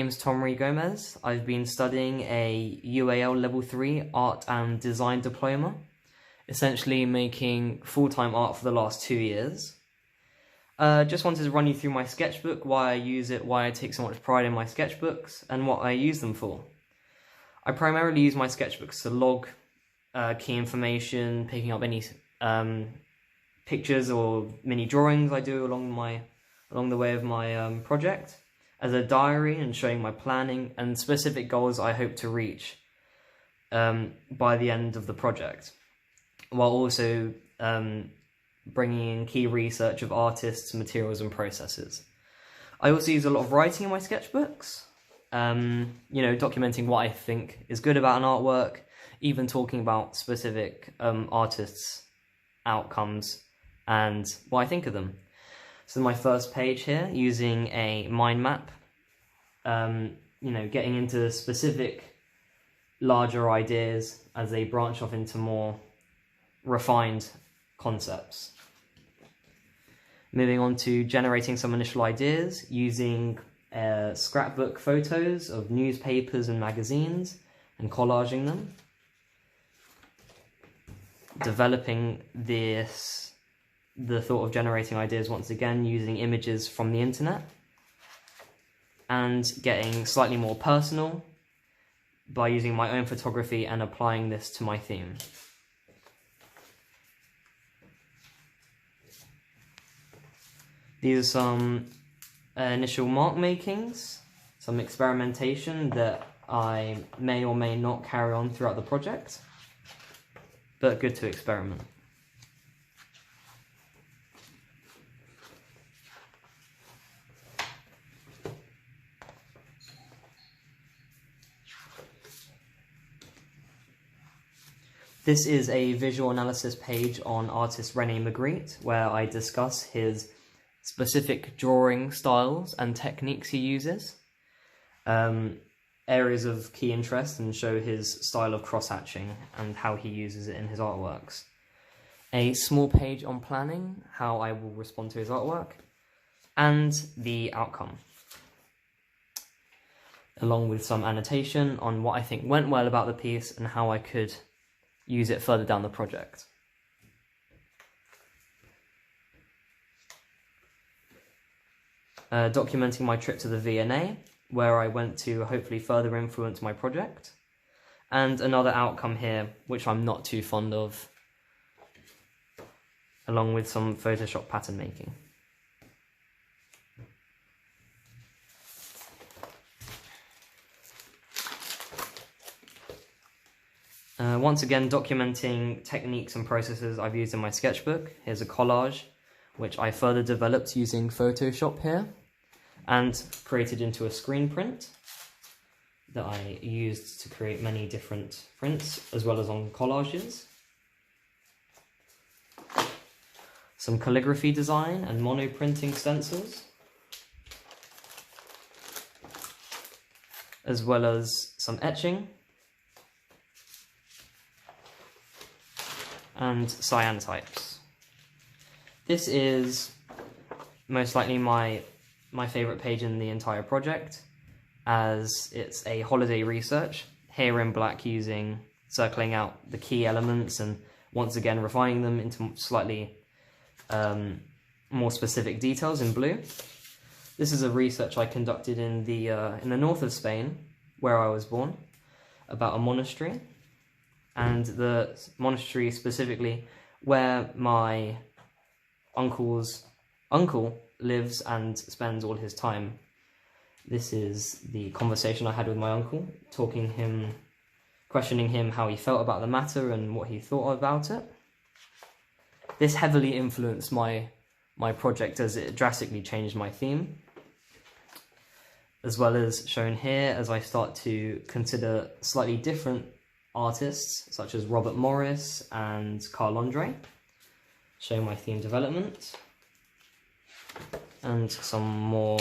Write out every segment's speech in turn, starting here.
My name is Tom Marie Gomez. I've been studying a UAL Level 3 Art and Design Diploma, essentially making full-time art for the last 2 years. Just wanted to run you through my sketchbook, why I use it, why I take so much pride in my sketchbooks, and what I use them for. I primarily use my sketchbooks to log key information, picking up any pictures or mini drawings I do along the way of my project, as a diary and showing my planning and specific goals I hope to reach by the end of the project, while also bringing in key research of artists, materials and processes. I also use a lot of writing in my sketchbooks, documenting what I think is good about an artwork, even talking about specific artists' outcomes and what I think of them. So my first page here, using a mind map, getting into specific larger ideas as they branch off into more refined concepts. Moving on to generating some initial ideas, using scrapbook photos of newspapers and magazines and collaging them. Developing the thought of generating ideas once again using images from the internet, and getting slightly more personal by using my own photography and applying this to my theme. These are some initial mark makings, some experimentation that I may or may not carry on throughout the project, but good to experiment. This is a visual analysis page on artist René Magritte, where I discuss his specific drawing styles and techniques he uses, areas of key interest, and show his style of cross-hatching and how he uses it in his artworks. A small page on planning, how I will respond to his artwork, and the outcome, along with some annotation on what I think went well about the piece and how I could use it further down the project. Documenting my trip to the V&A, where I went to hopefully further influence my project, and another outcome here, which I'm not too fond of, along with some Photoshop pattern making. Once again, documenting techniques and processes I've used in my sketchbook. Here's a collage, which I further developed using Photoshop here, and created into a screen print that I used to create many different prints, as well as on collages. Some calligraphy design and mono printing stencils, as well as some etching and cyan types. This is most likely my favourite page in the entire project, as it's a holiday research, here in black, circling out the key elements and once again refining them into slightly more specific details in blue. This is a research I conducted in the north of Spain, where I was born, about a monastery, and the monastery specifically where my uncle's uncle lives and spends all his time. This is the conversation I had with my uncle, questioning him how he felt about the matter and what he thought about it. This heavily influenced my project, as it drastically changed my theme, as well as shown here as I start to consider slightly different artists such as Robert Morris and Carl Andre, showing my theme development and some more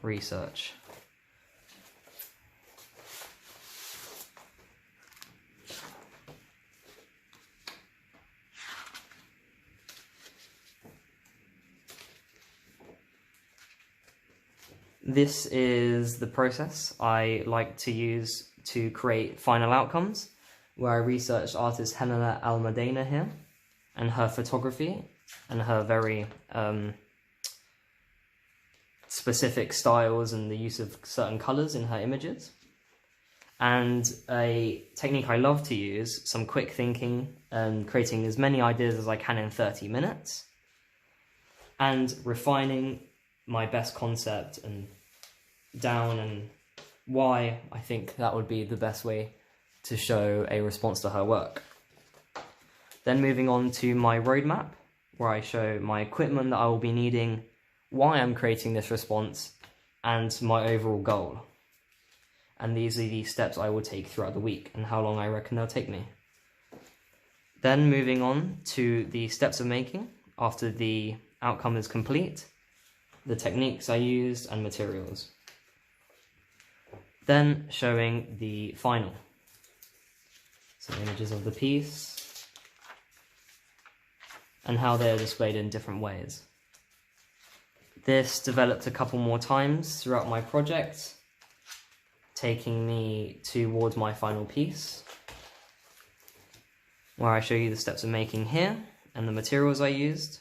research. This is the process I like to use to create final outcomes, where I researched artist Helena Almudena here, and her photography, and her very specific styles and the use of certain colours in her images. And a technique I love to use, some quick thinking and creating as many ideas as I can in 30 minutes, and refining my best concept and down and why I think that would be the best way to show a response to her work. Then moving on to my roadmap, where I show my equipment that I will be needing, why I'm creating this response, and my overall goal. And these are the steps I will take throughout the week and how long I reckon they'll take me. Then moving on to the steps of making after the outcome is complete, the techniques I used and materials. Then showing the final. Some images of the piece and how they're displayed in different ways. This developed a couple more times throughout my project, taking me towards my final piece, where I show you the steps of making here and the materials I used,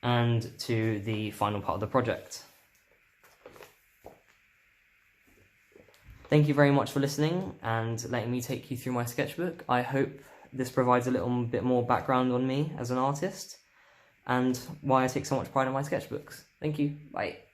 and to the final part of the project. Thank you very much for listening and letting me take you through my sketchbook. I hope this provides a little bit more background on me as an artist and why I take so much pride in my sketchbooks. Thank you. Bye.